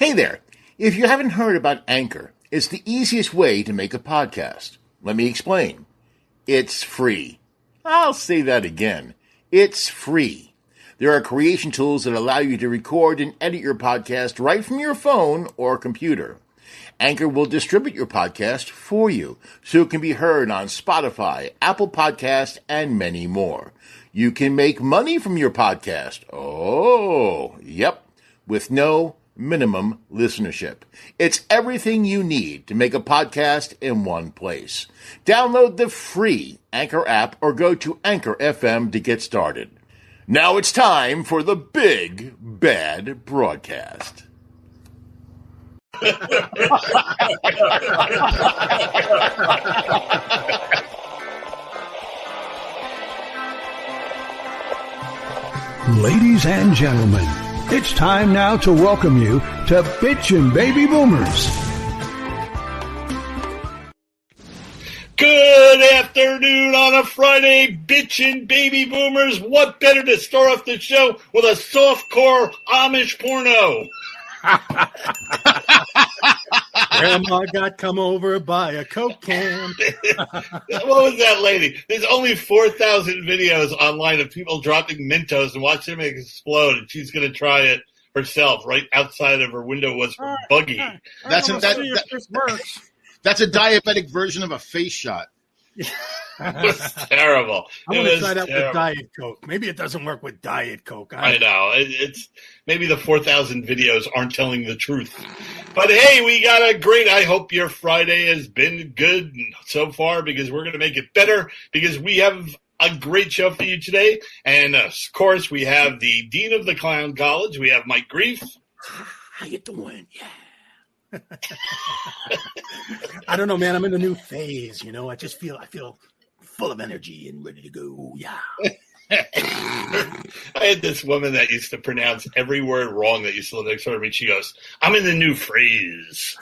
Hey there. If you haven't heard about Anchor, it's the easiest way to make a podcast. Let me explain. It's free. I'll say that again. It's free. There are creation tools that allow you to record and edit your podcast right from your phone or computer. Anchor will distribute your podcast for you so it can be heard on Spotify, Apple Podcasts, and many more. You can make money from your podcast. Oh, yep, with no minimum listenership. It's everything you need to make a podcast in one place. Download the free Anchor app or go to Anchor FM to get started. Now it's time for the Big Bad Broadcast. Ladies and gentlemen, it's time now to welcome you to Bitchin' Baby Boomers. Good afternoon on a Friday, Bitchin' Baby Boomers. What better to start off the show with a softcore Amish porno? Grandma got come over by a Coke can. What was that lady? There's only 4,000 videos online of people dropping Mentos and watching them explode, and she's going to try it herself. Right outside of her window was her buggy. That's a diabetic version of a face shot. It was terrible. I want to try that with Diet Coke. Maybe it doesn't work with Diet Coke. I know. It's maybe the 4,000 videos aren't telling the truth. But hey, we got a great, I hope your Friday has been good so far, because we're going to make it better, because we have a great show for you today. And of course, we have the Dean of the Clown College. We have Mike Grief. How you doing? Yeah. I don't know, man. I'm in a new phase, you know. I feel full of energy and ready to go. Yeah. I had this woman that used to pronounce every word wrong that used to live next door to me. She goes, I'm in the new phrase.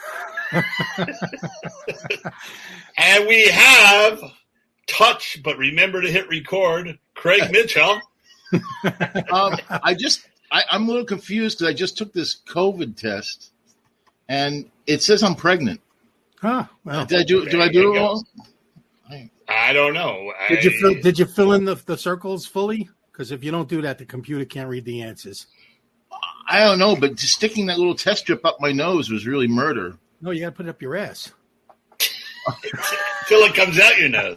And we have touch, but remember to hit record, Craig Mitchell. I'm a little confused because I just took this COVID test and it says I'm pregnant. Huh. Well, did I do it wrong? I don't know. Did you fill in the circles fully? Because if you don't do that, the computer can't read the answers. I don't know, but just sticking that little test strip up my nose was really murder. No, you got to put it up your ass. Till it comes out your nose.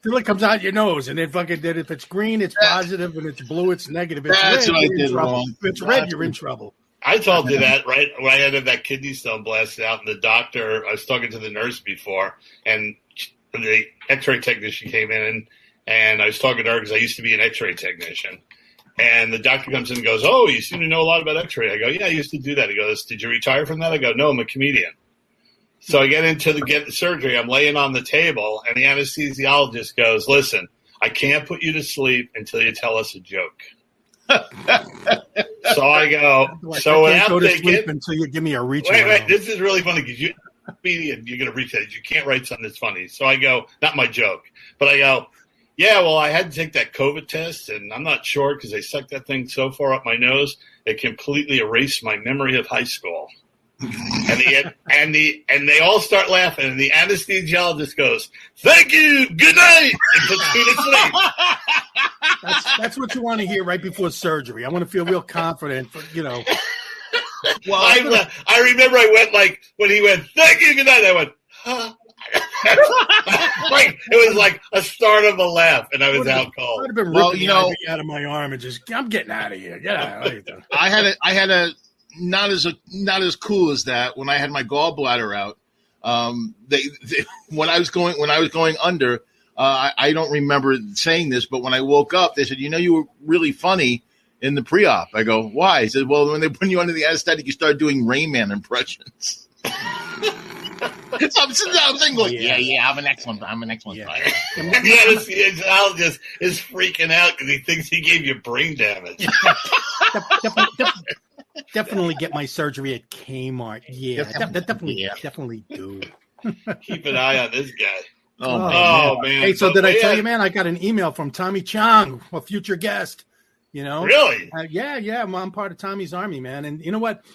Till it comes out your nose, and then if it's green, it's positive, and it's blue, it's negative. It's That's red, what I you're in did trouble. wrong. If it's red, you're in trouble. I told you that, right? When I had that kidney stone blasted out, and the doctor, I was talking to the nurse before, and the x-ray technician came in, and I was talking to her because I used to be an x-ray technician. And the doctor comes in and goes, oh, you seem to know a lot about x-ray. I go, yeah, I used to do that. He goes, did you retire from that? I go, no, I'm a comedian. So I get the surgery. I'm laying on the table, and the anesthesiologist goes, listen, I can't put you to sleep until you tell us a joke. So I go, so I can't go to thinking, sleep until you give me a reach. Wait, this is really funny because you're going to reach that. You can't write something that's funny. So I go, not my joke, but I go, yeah, well, I had to take that COVID test, and I'm not sure because they sucked that thing so far up my nose, it completely erased my memory of high school. and they all start laughing, and the anesthesiologist goes, thank you, good night, and puts me to sleep. That's what you want to hear right before surgery. I want to feel real confident, you know. Well, I remember I went when he went, thank you, good night, I went, huh? It was like a start of a laugh, and I was out cold. I'd have been ripping the out of my arm and just, I'm getting out of here. Get out. I had a not as cool as that when I had my gallbladder out. When I was going under, I don't remember saying this, but when I woke up, they said, you were really funny in the pre-op. I go, why? He said, well, when they put you under the anesthetic, you start doing Rain Man impressions. So I'm thinking, like, yeah, I'm an excellent fighter. The anesthesiologist is freaking out because he thinks he gave you brain damage. Definitely get my surgery at Kmart. Yeah, definitely do. Keep an eye on this guy. Oh man. Hey, so did I tell you, man? I got an email from Tommy Chong, a future guest. You know, really? Yeah. I'm part of Tommy's army, man. And you know what?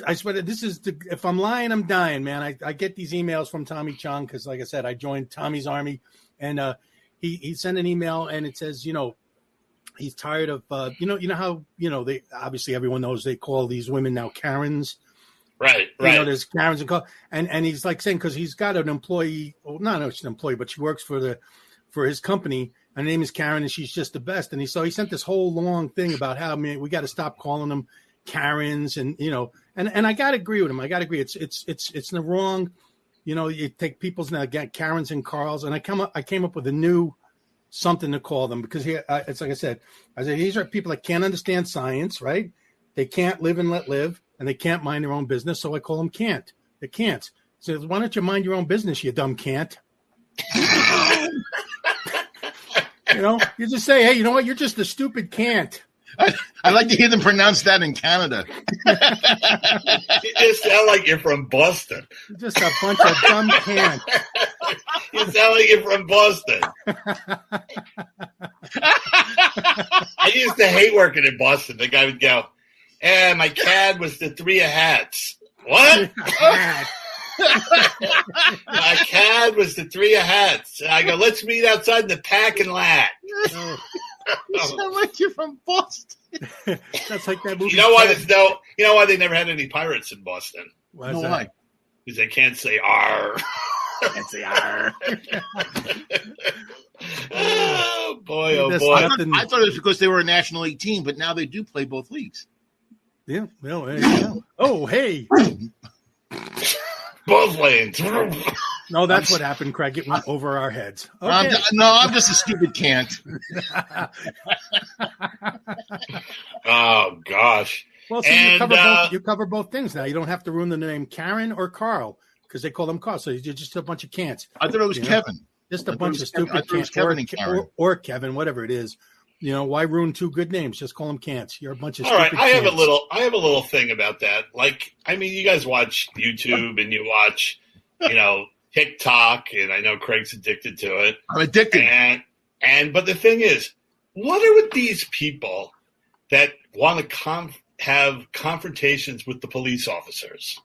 I swear, if I'm lying, I'm dying, man. I get these emails from Tommy Chong because, like I said, I joined Tommy's army, and he sent an email and it says, he's tired of, you know how, they obviously everyone knows they call these women now Karens. Right. There's Karens and he's like saying, because he's got an employee, she's an employee, but she works for his company. Her name is Karen, and she's just the best. And he sent this whole long thing about how, we got to stop calling them Karens, and and I got to agree with him. I got to agree. It's the wrong. You take people's now get Karens and Carls, and I came up with a new something to call them because it's like I said, these are people that can't understand science, right? They can't live and let live, and they can't mind their own business. So I call them can't. They can't. So why don't you mind your own business, you dumb can't? You just say, hey, you know what? You're just a stupid can't. I'd like to hear them pronounce that in Canada. You just sound like you're from Boston. You're just a bunch of dumb can't. You sound like you're from Boston. I used to hate working in Boston. The guy would go, my CAD was the 3 of hats. What? My CAD was the 3 of hats. And I go, let's meet outside in the packing lot. You sound like you're from Boston. That's like that movie. You know why they never had any pirates in Boston? Why? Because they can't say R. Can't say R. Oh boy! I thought it was because they were a National League team, but now they do play both leagues. Yeah. Well, oh, hey. Both lanes. No, that's what happened, Craig. It went over our heads. Okay. I'm just a stupid can't. Oh gosh. Well, so you cover both things now. You don't have to ruin the name Karen or Carl because they call them Carl. So you're just a bunch of can'ts. I thought it was Kevin. Just a bunch of stupid can'ts. Or Kevin, whatever it is. Why ruin 2 good names? Just call them can'ts. You're a bunch of All stupid right, I have can'ts. I have a little thing about that. Like, you guys watch YouTube and you watch, TikTok, and I know Craig's addicted to it. I'm addicted. But the thing is, what are with these people that want to have confrontations with the police officers?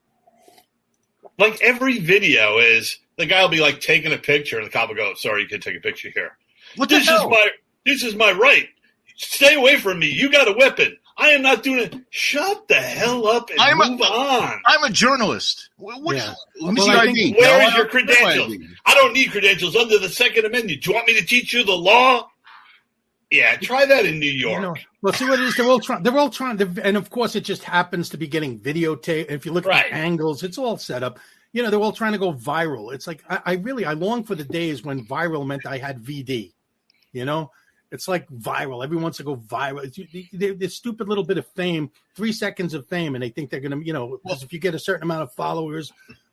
Like, every video is the guy will be like taking a picture, and the cop will go, "Sorry, you can't take a picture here." What the hell? This is my right. Stay away from me. You got a weapon. I am not doing it. Shut the hell up and move on. I'm a journalist. Let me see your ID. Where is your credentials? I don't need credentials under the Second Amendment. Do you want me to teach you the law? Yeah, try that in New York. Well, see what it is. They're all trying to, and of course, it just happens to be getting videotaped. If you look at the angles, it's all set up. They're all trying to go viral. It's like I long for the days when viral meant I had VD. It's like viral. Everyone wants to go viral. This stupid little bit of fame, 3 seconds of fame, and they think they're going to, because if you get a certain amount of followers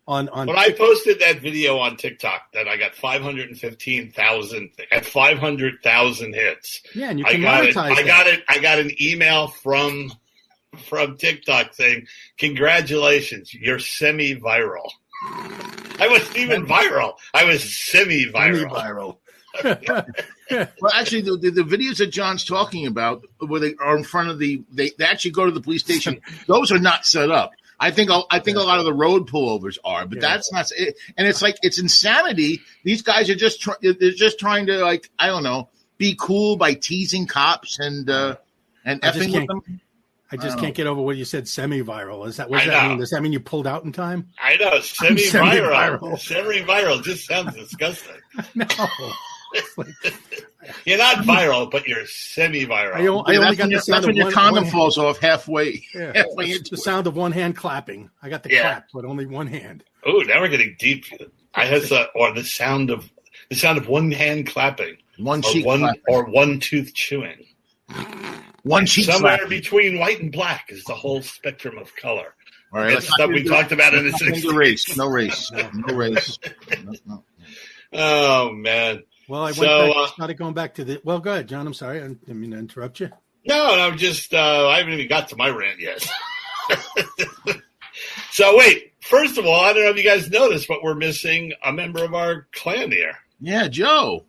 on. When I posted that video on TikTok, that I got 515,000 at 500,000 hits. Yeah, and you can monetize it. I got an email from TikTok saying, "Congratulations, you're semi-viral." I wasn't even viral. I was semi-viral. Well, actually, the videos that John's talking about, where they are in front of they actually go to the police station. Those are not set up. I think a lot of the road pullovers are, but that's not. And it's like it's insanity. These guys are just trying to, like, I don't know, be cool by teasing cops and effing with them. I just can't get over what you said. Semi-viral. What does that mean? Does that mean you pulled out in time? I know. Semi-viral. Semi-viral just sounds disgusting. No. You're not viral, but you're semi-viral. I only got the sound of your condom falls off halfway. Yeah. The sound of one hand clapping. I got the clap, but only one hand. Oh, now we're getting deep. I had the sound of one hand clapping, one tooth chewing. One cheek somewhere slapping. Between white and black is the whole spectrum of color. All right, that's stuff we talked about in the 60s. No race. No. Oh man. Well, I started going back to the. Well, go ahead, John. I'm sorry. I didn't mean to interrupt you. No, I'm just. I haven't even got to my rant yet. So wait. First of all, I don't know if you guys noticed, but we're missing a member of our clan here. Yeah, Joe.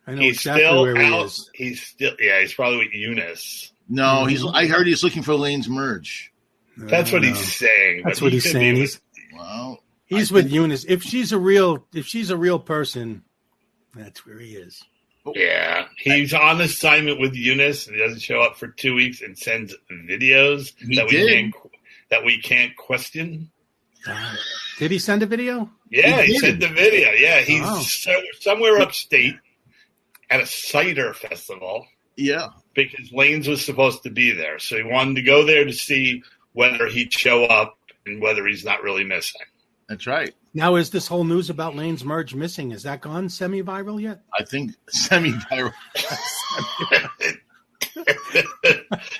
I know exactly where he is. He's still. Yeah, he's probably with Eunice. No, I heard he's looking for Lane's merge. That's what he's saying. That's what he's saying. He's with Eunice. If she's a real person, that's where he is. Yeah, he's on assignment with Eunice, and he doesn't show up for 2 weeks and sends videos that we can't question. Did he send a video? Yeah, he sent the video. Yeah, he's somewhere upstate at a cider festival. Yeah, because Lane's was supposed to be there, so he wanted to go there to see whether he'd show up and whether he's not really missing. That's right. Now, is this whole news about Lane's merge missing? Is that gone semi-viral yet? I think semi-viral.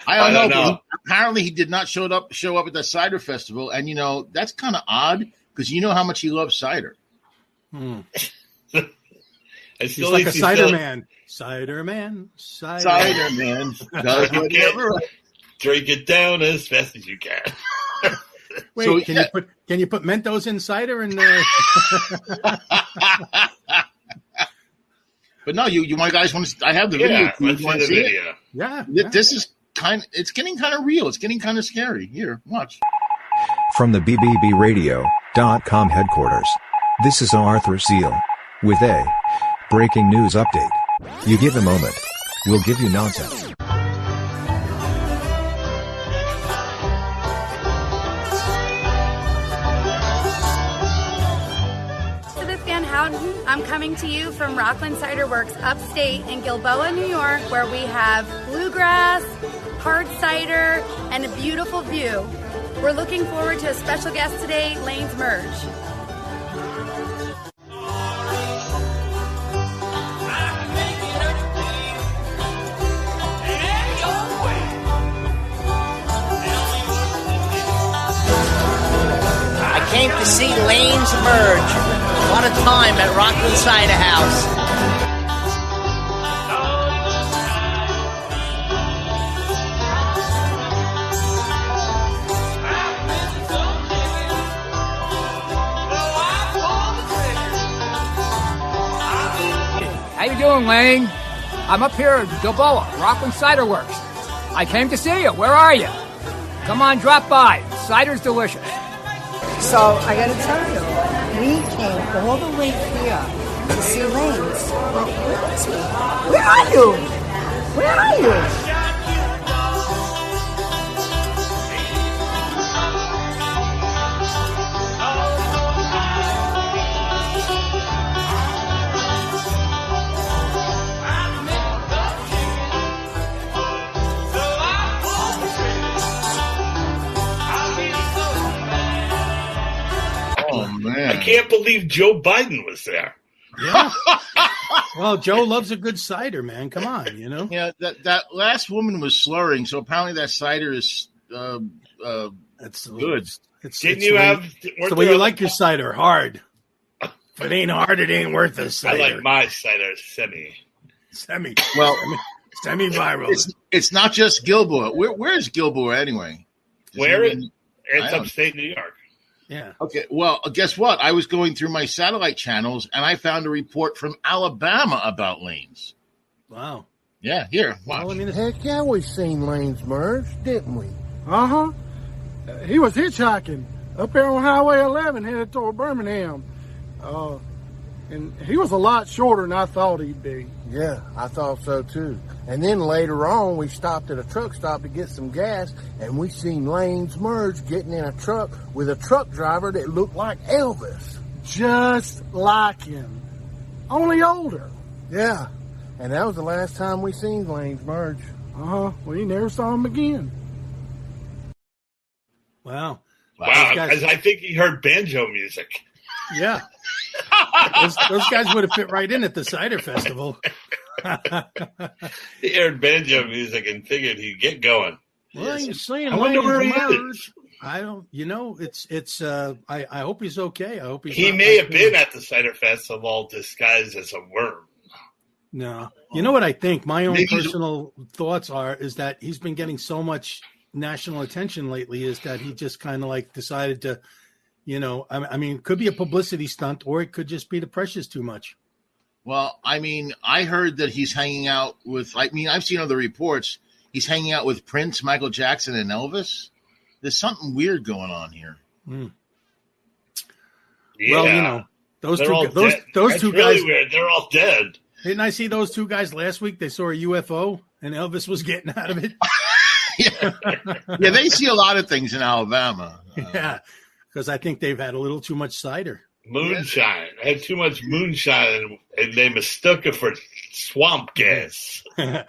I don't know. Apparently, he did not show up at the cider festival, and that's kind of odd because you know how much he loves cider. He's like a cider man. Cider man. Cider man. Does whatever. Drink it down as fast as you can. Wait, can you put Mentos in cider and? But no, you guys want to? I have the video. Let's see the video. Yeah. This is it's getting kind of real. It's getting kind of scary. Here, watch. From the BBBRadio.com headquarters, this is Arthur Seal with a breaking news update. You give a moment, we'll give you nonsense. I'm coming to you from Rockland Cider Works upstate in Gilboa, New York, where we have bluegrass, hard cider, and a beautiful view. We're looking forward to a special guest today, Lane's Merge. I came to see Lane's Merge. What a time at Rockland Cider House. How you doing, Lane? I'm up here at Gilboa, Rockland Cider Works. I came to see you. Where are you? Come on, drop by. Cider's delicious. So, I gotta tell you, we came all the way here to see Lane's. Well, where is he? Where are you? Where are you? I can't believe Joe Biden was there. Yeah. Well, Joe loves a good cider, man. Come on, Yeah, that last woman was slurring, so apparently that cider is that's good. It's the way you like your cider, hard. If it ain't hard, it ain't worth a cider. I like my cider semi. Well, semi-viral. It's not just Gilboa. Where's Gilboa anyway? It's upstate New York. Yeah. Okay. Well, guess what? I was going through my satellite channels and I found a report from Alabama about Lane's. Wow. Yeah. Here. Watch. Well, heck yeah, we seen Lane's Merge, didn't we? Uh-huh. He was hitchhiking up there on Highway 11 headed toward Birmingham. And he was a lot shorter than I thought he'd be. Yeah, I thought so too. And then later on, we stopped at a truck stop to get some gas, and we seen Lane's Merge getting in a truck with a truck driver that looked like Elvis. Just like him. Only older. Yeah, and that was the last time we seen Lane's Merge. Uh-huh. We never saw him again. Wow. Because I think he heard banjo music. Yeah. those guys would have fit right in at the cider festival. He heard banjo music and figured he'd get going. Well, you're saying I wonder where he is. I don't. It's. I hope he's okay. I hope he's. He may have been at the cider festival disguised as a worm. No, you know what I think. My own personal thoughts is that he's been getting so much national attention lately. Is that he just kind of like decided to. I mean, it could be a publicity stunt, or it could just be the pressure's too much. Well, I mean, I heard that he's hanging out with. I mean, I've seen other reports. he's hanging out with Prince, Michael Jackson, and Elvis. There's something weird going on here. Mm. Yeah. Well, you know, those They're two all those dead. those That's two really guys. weird. They're all dead. Didn't I see those two guys last week? They saw a UFO and Elvis was getting out of it. Yeah, they see a lot of things in Alabama. Yeah, because I think they've had a little too much cider. Moonshine. I had too much moonshine, and they mistook it for swamp gas. So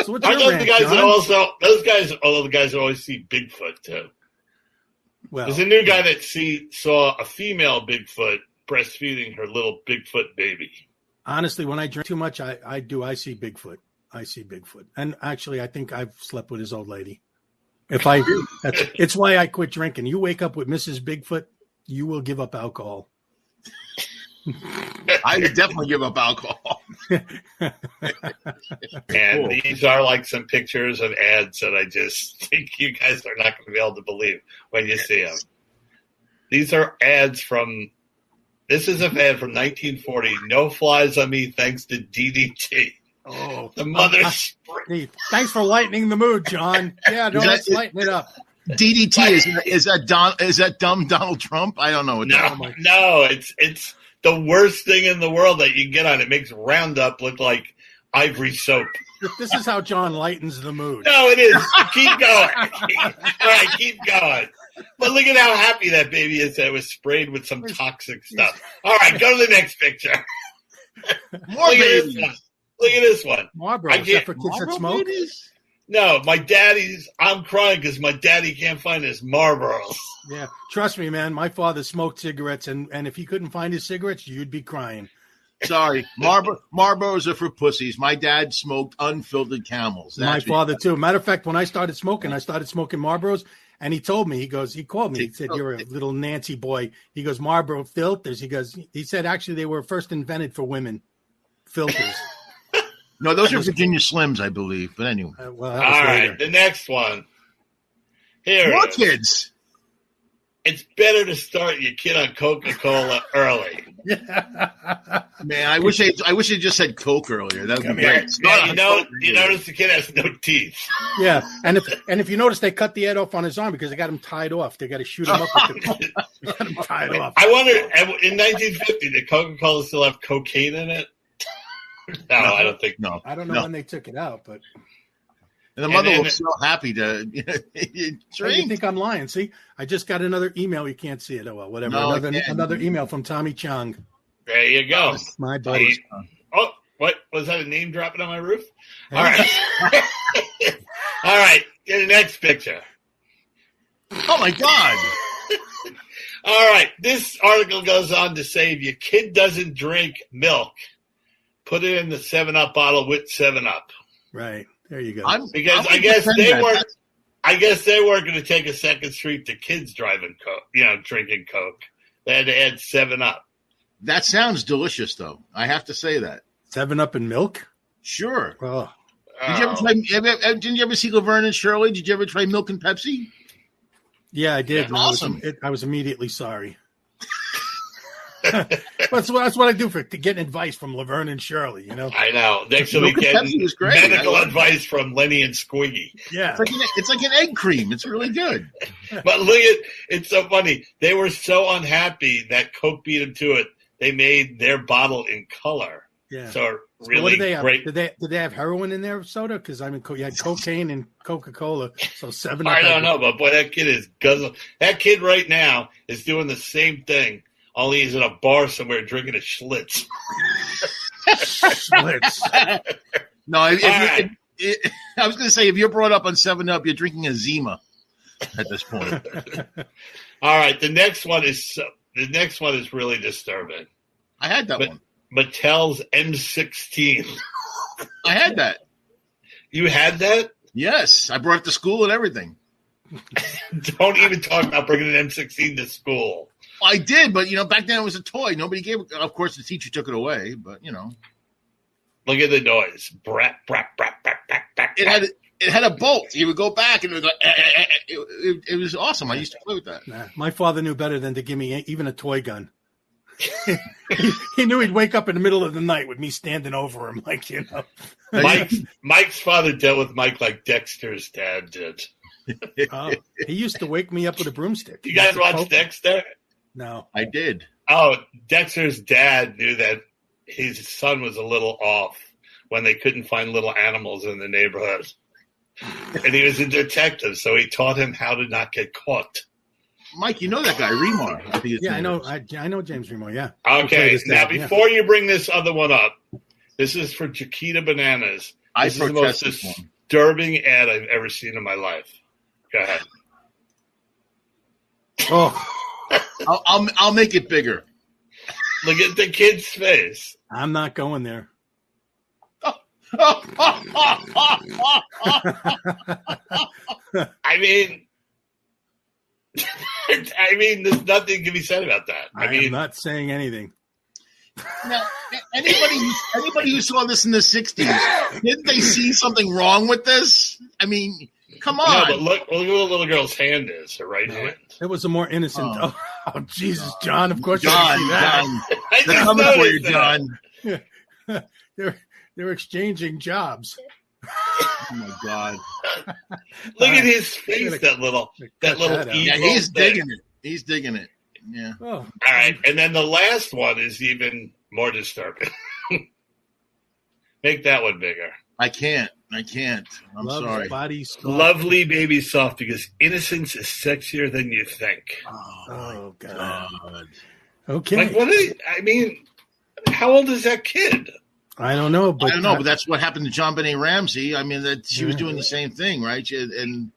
what's Aren't your those rant, the guys John? that also those guys? Although the guys that always see Bigfoot too. Well, There's a new guy that saw a female Bigfoot breastfeeding her little Bigfoot baby. honestly, when I drink too much, I see Bigfoot. I see Bigfoot, and actually, I think I've slept with his old lady. It's why I quit drinking. You wake up with Mrs. Bigfoot, you will give up alcohol. I would definitely give up alcohol. And these are like some pictures of ads that I just think you guys are not going to be able to believe when you see them. These are ads this is an ad from 1940. No flies on me thanks to DDT. Oh, the mother. Hey, thanks for lightening the mood, John. Yeah, let's lighten it up. DDT is that dumb Donald Trump? I don't know. No, it's the worst thing in the world that you can get on. It makes Roundup look like ivory soap. This is how John lightens the mood. No, it is. Keep going. All right, keep going. But look at how happy that baby is that it was sprayed with some toxic stuff. All right, go to the next picture. More babies. Look at this one. Marlboro. Is that for kids that smoke? Babies? No, I'm crying because my daddy can't find his Marlboros. Yeah, trust me, man. My father smoked cigarettes, and if he couldn't find his cigarettes, you'd be crying. Sorry, Marlboros are for pussies. My dad smoked unfiltered Camels. My father too. Matter of fact, when I started smoking Marlboros, and he told me, he called me. He said, "You're a little Nancy boy." He goes, "Marlboro filters." He said, actually, they were first invented for women. Filters. No, those are Virginia Slims, I believe. But anyway. All right, the next one. Here more kids. It's better to start your kid on Coca-Cola early. Man, I wish they just said Coke earlier. That would be great. Yeah, you notice the kid has no teeth. Yeah, and if you notice, they cut the head off on his arm because they got him tied off. They got to shoot him up. They got him tied off. I wonder, in 1950, did Coca-Cola still have cocaine in it? No, I don't think. No, I don't know when they took it out, but. And the mother was so happy to drink. You think I'm lying? See, I just got another email. You can't see it. Oh well, whatever. No, another email from Tommy Chung. There you go. My buddy. Oh, what was that? A name dropping on my roof? All right. All right. Get the next picture. Oh my God. All right. This article goes on to say, if your kid doesn't drink milk, put it in the 7-Up bottle with 7-Up. Right. There you go. Because I guess they weren't going to take a second street to kids driving Coke, drinking Coke. They had to add 7-Up. That sounds delicious, though. I have to say that. 7-Up and milk? Sure. Oh. Didn't you ever see Laverne and Shirley? Did you ever try Milk and Pepsi? Yeah, I did. Yeah, awesome. I was immediately sorry. That's what I do to get advice from Laverne and Shirley, I know. Next week, medical advice from Lenny and Squiggy. Yeah. It's like an egg cream. It's really good. But it's so funny. They were so unhappy that Coke beat them to it. They made their bottle in color. Yeah. So really what did they have? great. Did they have heroin in their soda? Because you had cocaine and Coca-Cola. So 7-Up. I don't know, but boy, that kid is guzzling. That kid right now is doing the same thing. Only he's in a bar somewhere drinking a Schlitz. Schlitz. No, I was going to say, if you're brought up on 7-Up, you're drinking a Zima at this point. All right, the next one is really disturbing. I had that one. Mattel's M16. I had that. You had that? Yes, I brought it to school and everything. Don't even talk about bringing an M16 to school. I did, but back then it was a toy. Nobody gave it. Of course, the teacher took it away, but Look at the noise. Brat, brat, brat, brat, brat, brat. It had a bolt. You would go back and it would go. It was awesome. I used to play with that. Nah, my father knew better than to give me even a toy gun. he knew he'd wake up in the middle of the night with me standing over him, like, you know. Mike's father dealt with Mike like Dexter's dad did. Oh, he used to wake me up with a broomstick. You guys watch Dexter? No. I did. Oh, Dexter's dad knew that his son was a little off when they couldn't find little animals in the neighborhood. And he was a detective, so he taught him how to not get caught. Mike, you know that guy, Remar. I think I know. I know James Remar, yeah. Okay, now before you bring this other one up, this is for Chiquita Bananas. This is the most disturbing ad I've ever seen in my life. Go ahead. Oh, I'll make it bigger. Look at the kid's face. I'm not going there. I mean, there's nothing can be said about that. I'm not saying anything. Now, anybody who saw this in the 60s, didn't they see something wrong with this? I mean, come on. No, but look where the little girl's hand is, her right hand. It was a more innocent. Oh Jesus, John! Of course, John. They're coming for you, John. They're exchanging jobs. Oh my God! Look at his face. That little evil. Yeah, he's digging it. He's digging it. Yeah. Oh. All right, and then the last one is even more disturbing. Make that one bigger. I can't. I'm sorry. Lovely baby soft, because innocence is sexier than you think. Oh God. Okay. Like, how old is that kid? I don't know, but but that's what happened to John Benet Ramsey. I mean, that she was doing the same thing, right? And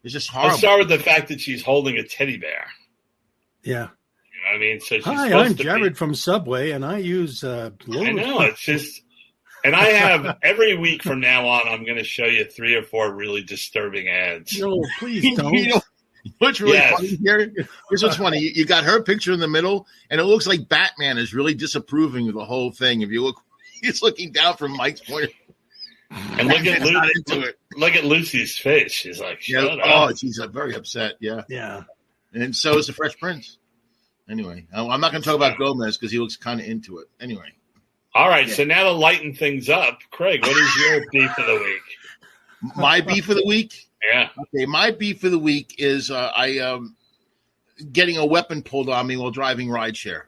it's just horrible. I'll start with the fact that she's holding a teddy bear. Yeah. You know what I mean? So she's Hi, I'm Jared from Subway, and I use. I know, it's just. And I have, every week from now on, I'm going to show you 3 or 4 really disturbing ads. No, please don't. What's really funny here? Here's what's funny. You got her picture in the middle, and it looks like Batman is really disapproving of the whole thing. If you look, he's looking down from Mike's point of view. And look at Lucy's face. She's like, shut up. Oh, she's very upset. Yeah. Yeah. And so is the Fresh Prince. Anyway, I'm not going to talk about Gomez because he looks kind of into it. Anyway. All right, so now to lighten things up, Craig, what is your beef of the week? My beef of the week? Yeah. Okay, my beef of the week is getting a weapon pulled on me while driving rideshare.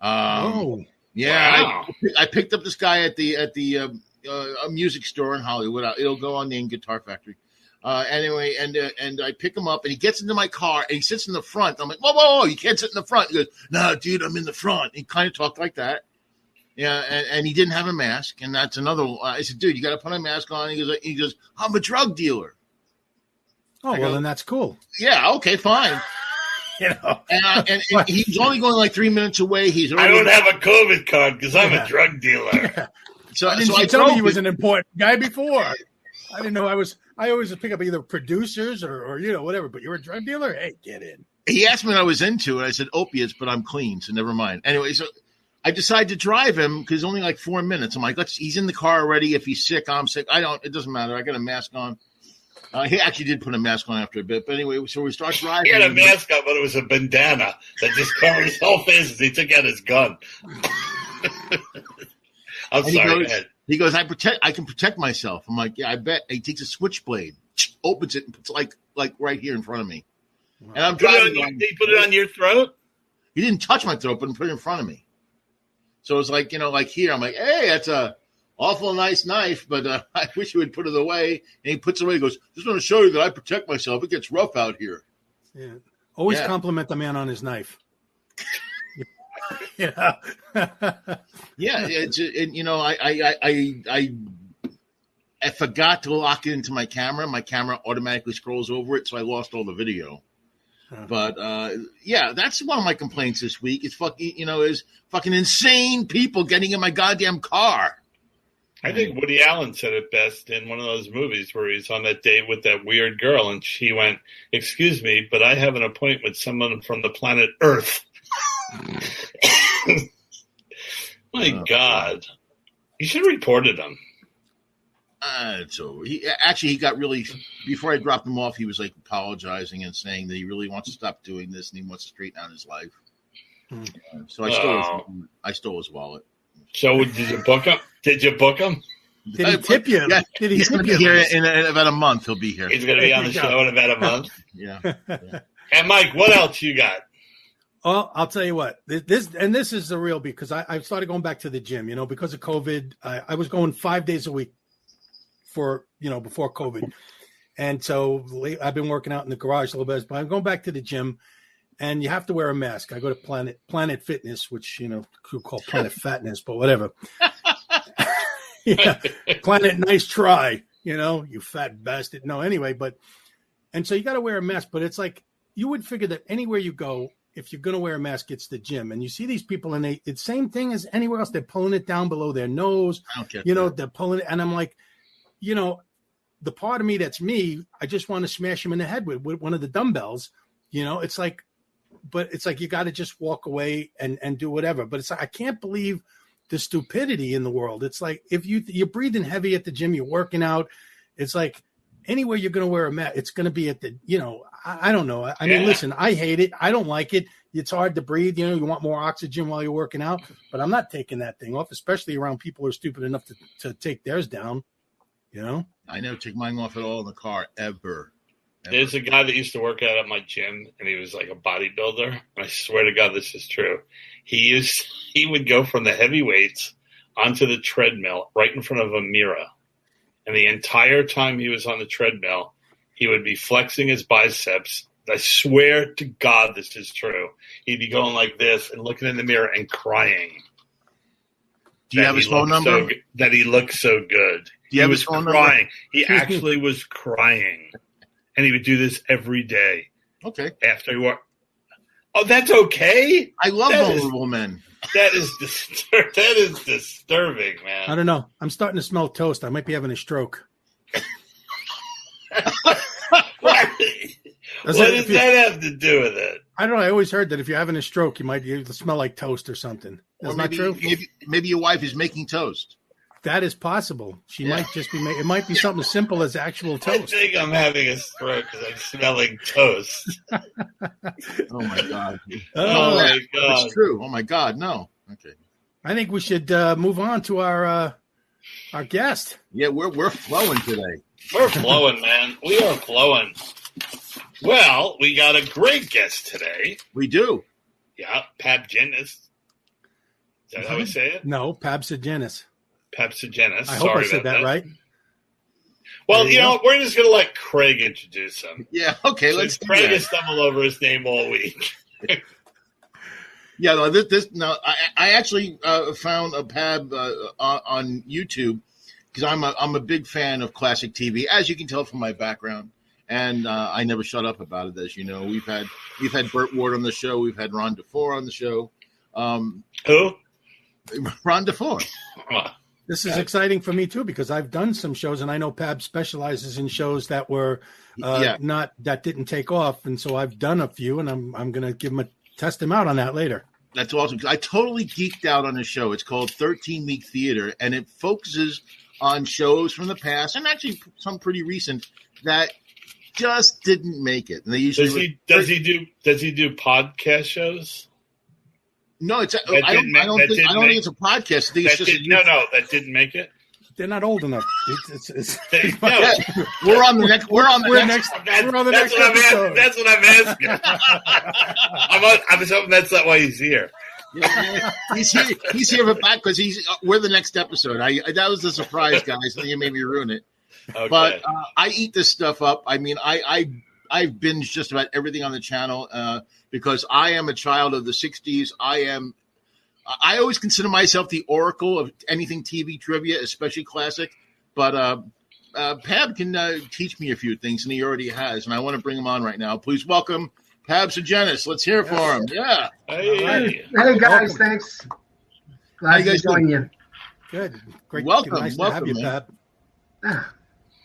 Yeah, wow. I picked up this guy at the a music store in Hollywood. It'll go on name Guitar Factory. Anyway, and I pick him up, and he gets into my car, and he sits in the front. I'm like, whoa, you can't sit in the front. He goes, no, dude, I'm in the front. He kind of talked like that. Yeah, and he didn't have a mask, and that's another. I said, dude, you got to put a mask on. He goes, I'm a drug dealer. Oh, well, then that's cool. Yeah, okay, fine. And he's only going like 3 minutes away. I don't have a COVID card because I'm a drug dealer. So I told me he was an important guy before. I didn't know I always pick up either producers or whatever. But you're a drug dealer? Hey, get in. He asked me what I was into, and I said opiates, but I'm clean, so never mind. Anyway, so I decided to drive him because it's only like 4 minutes. I'm like, he's in the car already. If he's sick, I'm sick. It doesn't matter. I got a mask on. He actually did put a mask on after a bit. But anyway, so we start driving. He had a mask on, but it was a bandana that just covered his whole face as he took out his gun. I'm sorry. He goes, I can protect myself. I'm like, yeah, I bet. He takes a switchblade, opens it, and puts like right here in front of me. Wow. And I'm driving. Did he put it on your throat? He didn't touch my throat, but he put it in front of me. So it's like, like here, I'm like, hey, that's a awful nice knife, but I wish you would put it away. And he puts it away. He goes, just want to show you that I protect myself. It gets rough out here. Yeah. Always compliment the man on his knife. Yeah. Yeah. I forgot to lock it into my camera. My camera automatically scrolls over it, so I lost all the video. But that's one of my complaints this week. Is fucking insane people getting in my goddamn car. I think Woody Allen said it best in one of those movies where he's on that date with that weird girl, and she went, "Excuse me, but I have an appointment with someone from the planet Earth." My God, you should have reported him. So he got really, before I dropped him off, he was like apologizing and saying that he really wants to stop doing this and he wants to straighten out his life. So I stole his wallet. So did you book him? Did you book him? Did he tip you? Yeah, Did he he's going to be here in about a month. He'll be here. He's going to be on the show in about a month. Yeah. And Mike, what else you got? Well, I'll tell you what. This is the real, because I started going back to the gym. Because of COVID, I was going 5 days a week before COVID, and so I've been working out in the garage a little bit. But I'm going back to the gym, and you have to wear a mask. I go to Planet Fitness, which could call Planet Fatness, but whatever. Yeah, Planet Nice Try. You fat bastard. No, anyway, and so you got to wear a mask. But it's like you would figure that anywhere you go, if you're going to wear a mask, it's the gym. And you see these people, and it's same thing as anywhere else. They're pulling it down below their nose. They're pulling it. And I'm like, the part of me that's me, I just want to smash him in the head with one of the dumbbells. It's like, but it's like you got to just walk away and do whatever. But it's like, I can't believe the stupidity in the world. It's like if you're breathing heavy at the gym, you're working out. It's like anywhere you're going to wear a mask, it's going to be at the, I don't know. I mean, listen, I hate it. I don't like it. It's hard to breathe. You want more oxygen while you're working out, but I'm not taking that thing off, especially around people who are stupid enough to take theirs down. I never take mine off at all in the car ever. There's a guy that used to work out at my gym, and he was like a bodybuilder. And I swear to God, this is true. He would go from the heavy weights onto the treadmill right in front of a mirror. And the entire time he was on the treadmill, he would be flexing his biceps. I swear to God, this is true. He'd be going like this and looking in the mirror and crying. Do you have his phone number? That he looked so good. Do you have his phone number? He actually was crying. And he would do this every day. Okay. After he worked. Oh, that's okay? I love vulnerable men. That is disturbing, man. I don't know. I'm starting to smell toast. I might be having a stroke. What does that have to do with it? I don't know. I always heard that if you're having a stroke, you might smell like toast or something. Isn't that true? Maybe your wife is making toast. That is possible. She might just be it might be something as simple as actual toast. I think I'm having a stroke because I'm smelling toast. Oh, my God. Oh, my God. It's true. Oh, my God. No. Okay. I think we should move on to our guest. Yeah, we're flowing today. We're flowing, man. We are flowing. Well, we got a great guest today. We do. Yeah, Pab Sungenis. Is that how we say it? No, Pab Sungenis. Pab Sungenis. I hope I said that right. Well, we're just going to let Craig introduce him. Yeah, okay. Let's do Craig that. has stumbled over his name all week. Yeah, I actually found a Pab on YouTube because I'm a big fan of classic TV, as you can tell from my background, and I never shut up about it. As you know, we've had Burt Ward on the show, we've had Ron DeFore on the show. Who? Ron DeFore. This is exciting for me too because I've done some shows, and I know Pab specializes in shows that were that didn't take off, and so I've done a few, and I'm going to test him out on that later. That's awesome. I totally geeked out on the show. It's called 13 Week Theater, and it focuses on shows from the past and actually some pretty recent that just didn't make it. And they usually does he do podcast shows? No, I don't think it's a podcast. I think it's just that didn't make it. They're not old enough. We're on the next. We're on the next. That's what I'm asking. I was hoping that's not why he's here. Yeah, he's here because we're the next episode. That was the surprise, guys. You made me ruin it. Okay. But I eat this stuff up. I mean, I've binged just about everything on the channel because I am a child of the 60s. I always consider myself the oracle of anything TV trivia, especially classic. But Pab can teach me a few things, and he already has. And I want to bring him on right now. Please welcome Pab Sungenis. Let's hear it for him. Yeah. Hey guys, welcome. Thanks. Glad to join you. Good. Great. Welcome. Nice welcome, to have you, Pab.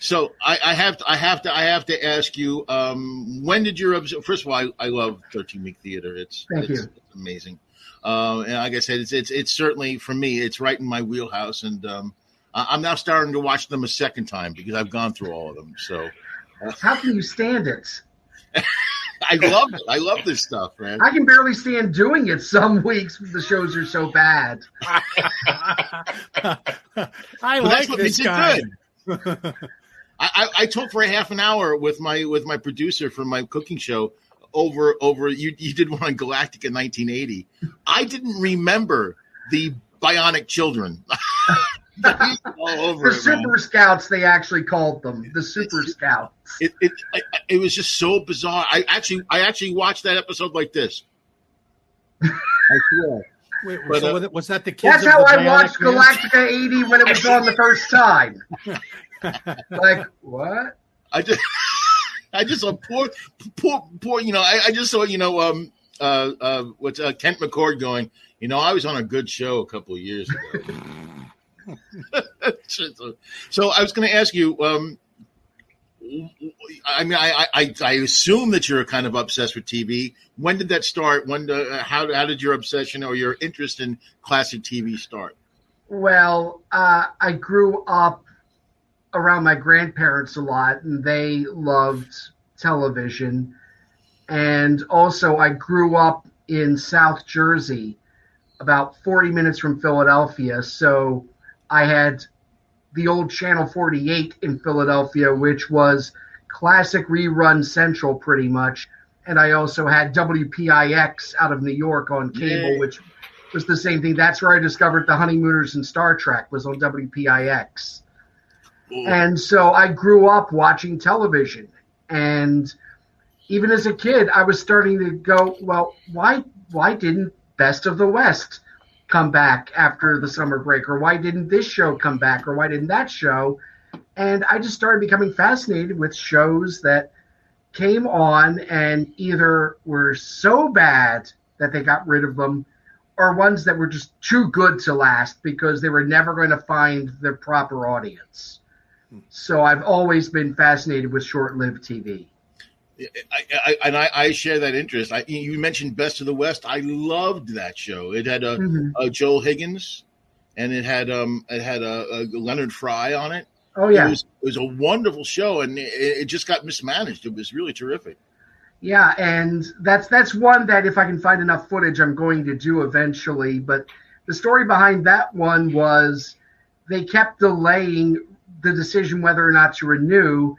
So I have to ask you, when did your episode? First of all, I love 13 Week Theater. It's amazing. And like I said, it's certainly for me, it's right in my wheelhouse. And I'm now starting to watch them a second time because I've gone through all of them. So how can you stand it? I love it. I love this stuff, man. I can barely stand doing it some weeks. The shows are so bad. I like this guy. Good. I talked for a half an hour with my producer for my cooking show over you did one on Galactica in 1980. I didn't remember the Bionic Children. All over the Super Scouts, they actually called them the Super Scouts. It was just so bizarre. I actually watched that episode like this. I swear. Wait, but, was that the kids? That's how I watched Galactica 80 when it was on the first time. Like what? I just saw poor. I just saw what's Kent McCord going. I was on a good show a couple of years ago. So I was going to ask you. I mean, I assume that you're kind of obsessed with TV. When did that start? How did your obsession or your interest in classic TV start? Well, I grew up around my grandparents a lot, and they loved television. And also, I grew up in South Jersey, about 40 minutes from Philadelphia. So I had the old Channel 48 in Philadelphia, which was classic rerun central pretty much. And I also had WPIX out of New York on cable, which was the same thing. That's where I discovered the Honeymooners and Star Trek was on WPIX. And so I grew up watching television. And even as a kid, I was starting to go, well, why didn't Best of the West come back after the summer break? Or why didn't this show come back? Or why didn't that show? And I just started becoming fascinated with shows that came on and either were so bad that they got rid of them, or ones that were just too good to last because they were never going to find their proper audience. So I've always been fascinated with short-lived TV. I share that interest. You mentioned Best of the West. I loved that show. It had Joel Higgins, and it had Leonard Fry on it. Oh yeah, it was a wonderful show, and it just got mismanaged. It was really terrific. Yeah, and that's one that if I can find enough footage, I'm going to do eventually. But the story behind that one was they kept delaying the decision whether or not to renew,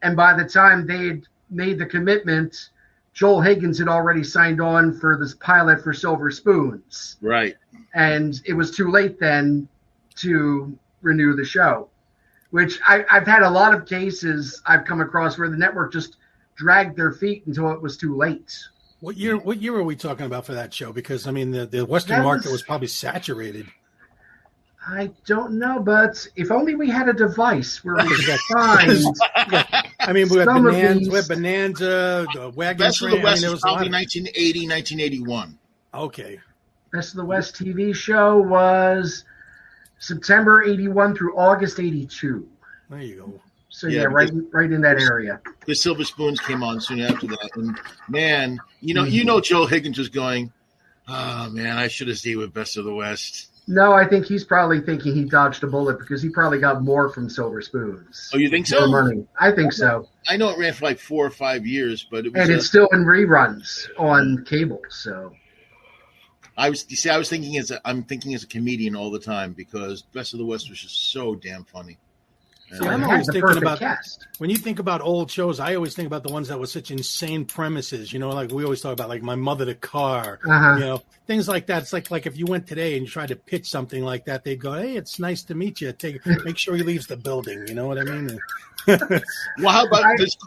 and by the time they had made the commitment, Joel Higgins had already signed on for this pilot for Silver Spoons. Right. And it was too late then to renew the show, which I've had a lot of cases I've come across where the network just dragged their feet until it was too late. What year are we talking about for that show? Because, I mean, the Western market was probably saturated. I don't know, but if only we had a device where we could find. I mean, we had Bonanza, the Wagon Best of the West was probably 1980, 1981. Okay. Best of the West TV show was September 81 through August 82. There you go. So right in that area. The Silver Spoons came on soon after that, and man, you know, Joel Higgins was going, "Oh man, I should have stayed with Best of the West." No, I think he's probably thinking he dodged a bullet because he probably got more from Silver Spoons. Oh, you think so? More money. I think so. I know it ran for like 4 or 5 years, but it was. And it's still in reruns on cable. So. I'm thinking as a comedian all the time because Best of the West was just so damn funny. See, I'm always thinking about when you think about old shows. I always think about the ones that were such insane premises. Like we always talk about, like My Mother the Car. Things like that. It's like if you went today and you tried to pitch something like that, they'd go, "Hey, it's nice to meet you. Make sure he leaves the building." You know what I mean? Well, how about this?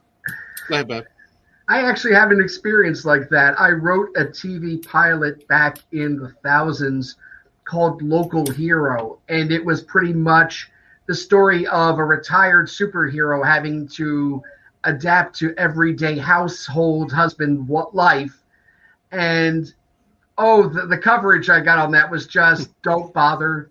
Go ahead, Bob. I actually have an experience like that. I wrote a TV pilot back in the thousands called Local Hero, and it was pretty much the story of a retired superhero having to adapt to everyday household husband life. And, the coverage I got on that was just, don't bother.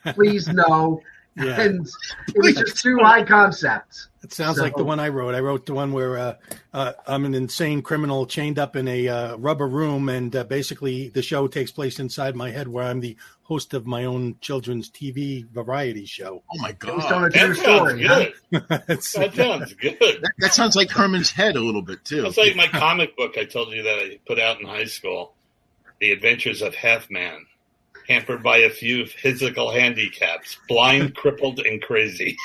Please, no. Yeah. And it was just too high concept. It sounds like the one I wrote. I wrote the one where I'm an insane criminal chained up in a rubber room, and basically the show takes place inside my head, where I'm the host of my own children's TV variety show. Oh my God, It was on a true story. Huh? That sounds good. That sounds like Herman's Head a little bit too. It's like my comic book I told you that I put out in high school, The Adventures of Half Man, hampered by a few physical handicaps, blind, crippled, and crazy.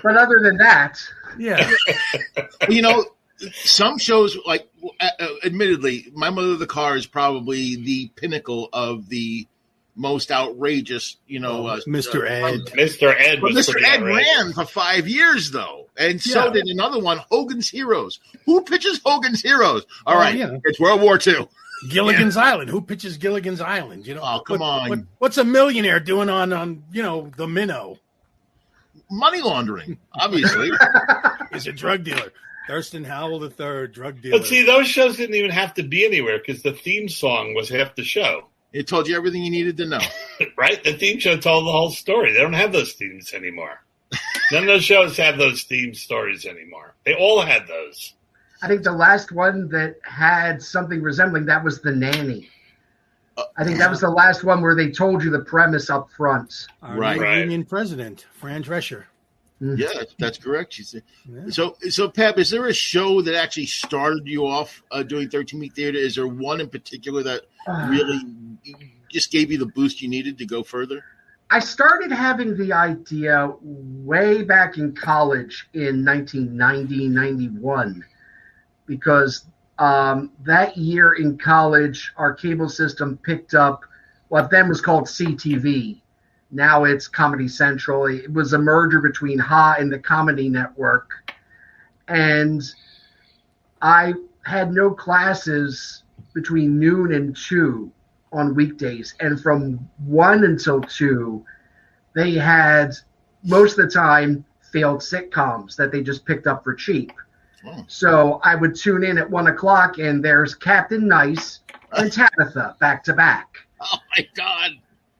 But other than that, yeah. You know, some shows, like, admittedly, My Mother the Car is probably the pinnacle of the most outrageous, Mr. Ed. Mr. Ed was Mr. Ed outrageous. ran for 5 years, though. And so did another one, Hogan's Heroes. Who pitches Hogan's Heroes? All right, it's World War II. Gilligan's Island. Who pitches Gilligan's Island? You know, oh, come on. What's a millionaire doing on the minnow? Money laundering, obviously. He's a drug dealer. Thurston Howell III, drug dealer. But see, those shows didn't even have to be anywhere because the theme song was half the show. It told you everything you needed to know. Right? The theme show told the whole story. They don't have those themes anymore. None of those shows have those theme stories anymore. They all had those. I think the last one that had something resembling that was The Nanny. I think that was the last one where they told you the premise up front. Our Union president, Fran Drescher. Yeah, that's correct. She said. Yeah. So Pab, is there a show that actually started you off doing 13-week theater? Is there one in particular that really just gave you the boost you needed to go further? I started having the idea way back in college in 1990-91 because that year in college, our cable system picked up what then was called CTV. Now it's Comedy Central. It was a merger between Ha and the Comedy Network. And I had no classes between noon and 2 on weekdays. And from 1 until 2, they had, most of the time, failed sitcoms that they just picked up for cheap. Oh. So I would tune in at 1 o'clock, and there's Captain Nice and Tabitha back to back. Oh, my God.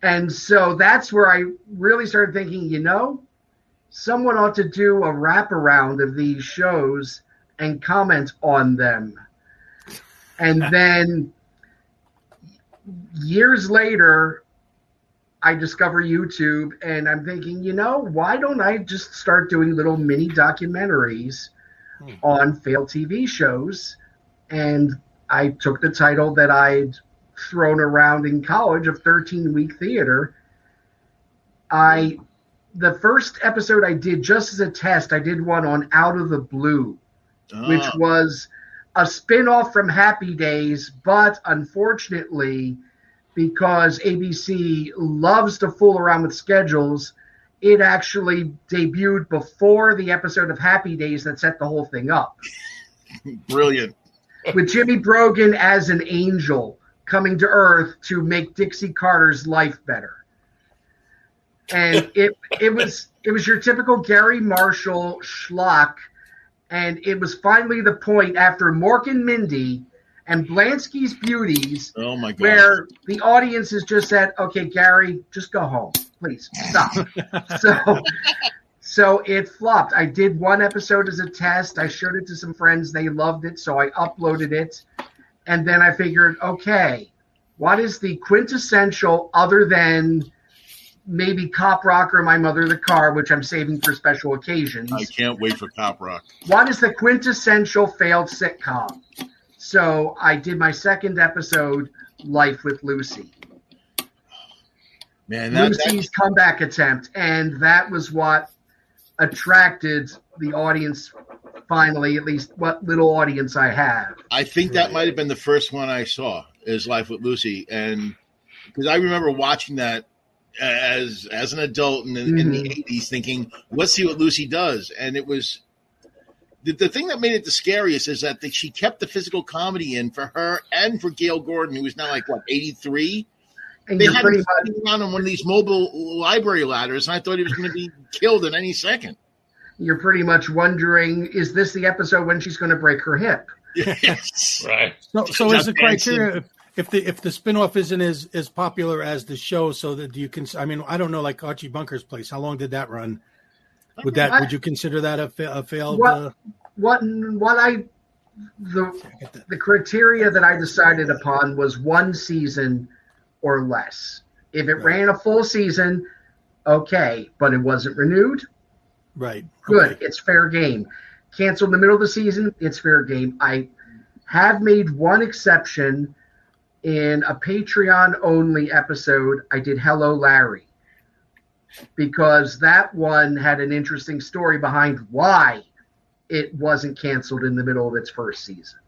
And so that's where I really started thinking, someone ought to do a wraparound of these shows and comment on them. And then years later, I discover YouTube, and I'm thinking, why don't I just start doing little mini documentaries on failed TV shows? And I took the title that I'd thrown around in college of 13-week theater. The first episode I did just as a test, I did one on Out of the Blue, which was a spin-off from Happy Days, but unfortunately, because ABC loves to fool around with schedules, it actually debuted before the episode of Happy Days that set the whole thing up. Brilliant. With Jimmy Brogan as an angel coming to Earth to make Dixie Carter's life better. And it was your typical Gary Marshall schlock, and it was finally the point after Mork and Mindy and Blansky's Beauties, oh my God, where the audience has just said, okay, Gary, just go home. Please, stop. So it flopped. I did one episode as a test. I showed it to some friends. They loved it, so I uploaded it. And then I figured, okay, what is the quintessential, other than maybe Cop Rock or My Mother the Car, which I'm saving for special occasions. I can't wait for Cop Rock. What is the quintessential failed sitcom? So I did my second episode, Life with Lucy. Man, Lucy's comeback attempt. And that was what attracted the audience finally, at least what little audience I have. I think that might have been the first one I saw, is Life with Lucy. And because I remember watching that as an adult in the 80s thinking, let's see what Lucy does. And it was the thing that made it the scariest is that she kept the physical comedy in for her and for Gail Gordon, who was now 83. And they had him sitting down on one of these mobile library ladders, and I thought he was going to be killed in any second. You're pretty much wondering, is this the episode when she's going to break her hip? Yes. Right. So is the criteria, if the spinoff isn't as popular as the show, so that you can, I mean, I don't know, like Archie Bunker's Place, how long did that run? Would you consider that a failed? The criteria that I decided upon was 1 season or less. If it ran a full season, okay, but it wasn't renewed. Right. Good. Okay. It's fair game. Canceled in the middle of the season, it's fair game. I have made one exception. In a Patreon-only episode, I did Hello, Larry, because that one had an interesting story behind why it wasn't canceled in the middle of its first season.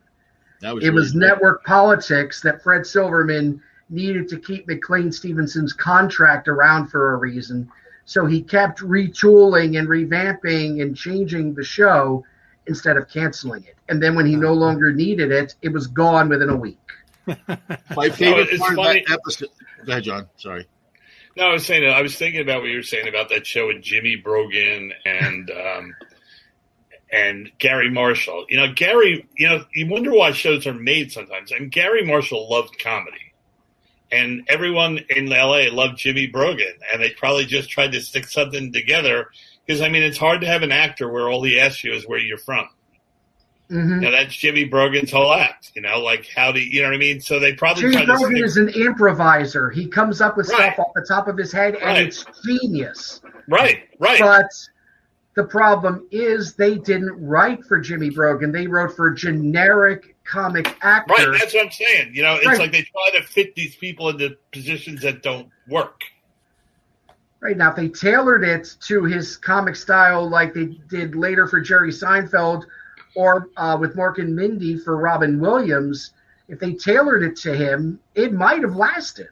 It was network politics that Fred Silverman needed to keep McLean Stevenson's contract around for a reason, so he kept retooling and revamping and changing the show instead of canceling it. And then when he no longer needed it, it was gone within a week. My favorite part of that episode. Go ahead, John. Sorry. No, I was thinking about what you were saying about that show with Jimmy Brogan and Gary Marshall. Gary. You wonder why shows are made sometimes. And Gary Marshall loved comedy, and everyone in LA loved Jimmy Brogan, and they probably just tried to stick something together. Because it's hard to have an actor where all he asks you is where you're from. Mm-hmm. Now that's Jimmy Brogan's whole act, like how do you know what I mean? So they probably Jimmy Brogan is an improviser. He comes up with Right. stuff off the top of his head, and Right. it's genius. Right. But the problem is they didn't write for Jimmy Brogan. They wrote for generic comic actors. Right, that's what I'm saying. It's Right. like they try to fit these people into positions that don't work. Right, now, if they tailored it to his comic style like they did later for Jerry Seinfeld or with Mork and Mindy for Robin Williams, if they tailored it to him, it might have lasted.